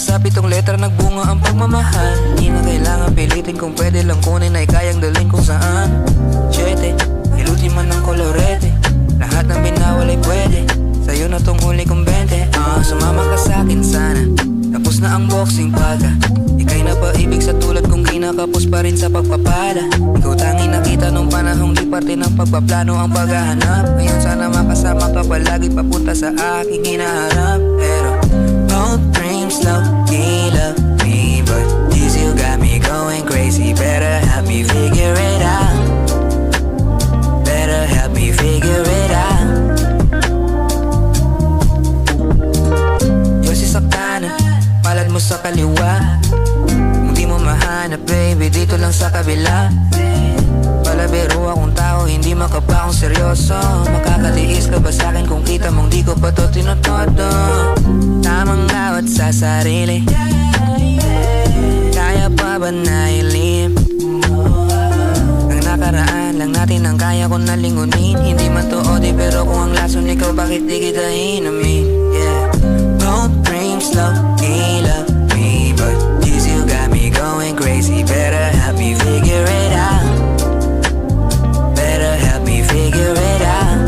Sa 7 letra nagbunga ang pagmamahal. Di na kailangan pilitin, kung pwede lang kunin ay kayang dalhin kung saan. 7, ilutin man ng kolorete, lahat ng binawal ay pwede. Sa'yo na tong huli kong 20. Sumama ka sa'kin sana, tapos na ang boxing pagka ika'y napaibig sa tulad kong kinakapos pa rin sa pagpapada. Ikaw tanging nakita nung panahong di parte ng pagpaplano ang paghahanap. Ngayon sana makasama ka palagi papunta sa aking hinaharap. Pero both dreams low-key love me, but you still got me going crazy. Better help me figure it out. Better help me figure it out. Yosi sa kanan, palad mo sa kaliwa. Kung di mo mahanap baby, dito lang sa kabila. Palabiro akong tao, hindi makaba kung seryoso. Makakatiis ka ba sa'kin kung kita mong di ko pa to tinotodo? Tamang awat sa sarili, kaya pa ba na ilim? Ang nakaraan lang natin ang kaya ko na lingunin. Hindi man to odi pero kung ang lason ikaw, bakit di kita hinamin? Yeah. Both dreams low-key love me, but you still got me going crazy. Better help me figure it out. Better help me figure it out.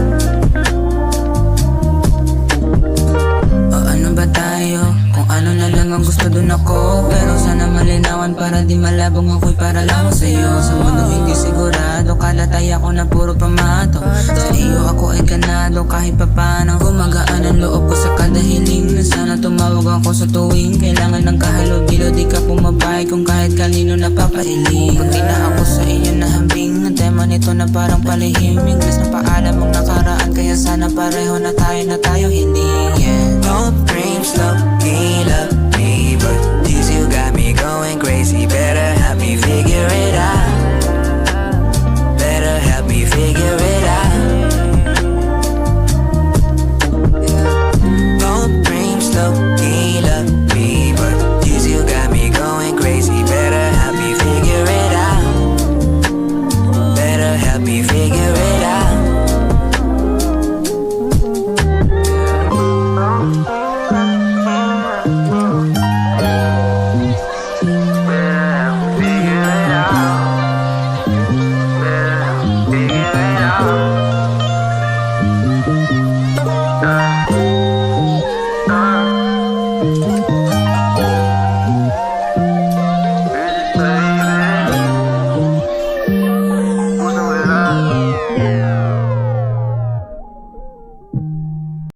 O ano ba tayo? Kung ano na lang ang gusto dun ako. Pero sana malinawan para di malabong ako'y para lang sa'yo. Sa mundo hindi sigurado, kalatay ako na puro pamato. Sa iyo ako ay ganado, kahit papano gumagaan ang loob ko sa kada hiling. Na sana tumawag ako sa tuwing kailangan ng kahalo-bilo. Di ka pumabay kung kahit kanino napapahiling. Pag di na ako sa iyo nahambing, ang tema nito na parang palihim. Ingles na paalam ang nakaraan, kaya sana pareho na tayo hiling. Yeah. Both dreams love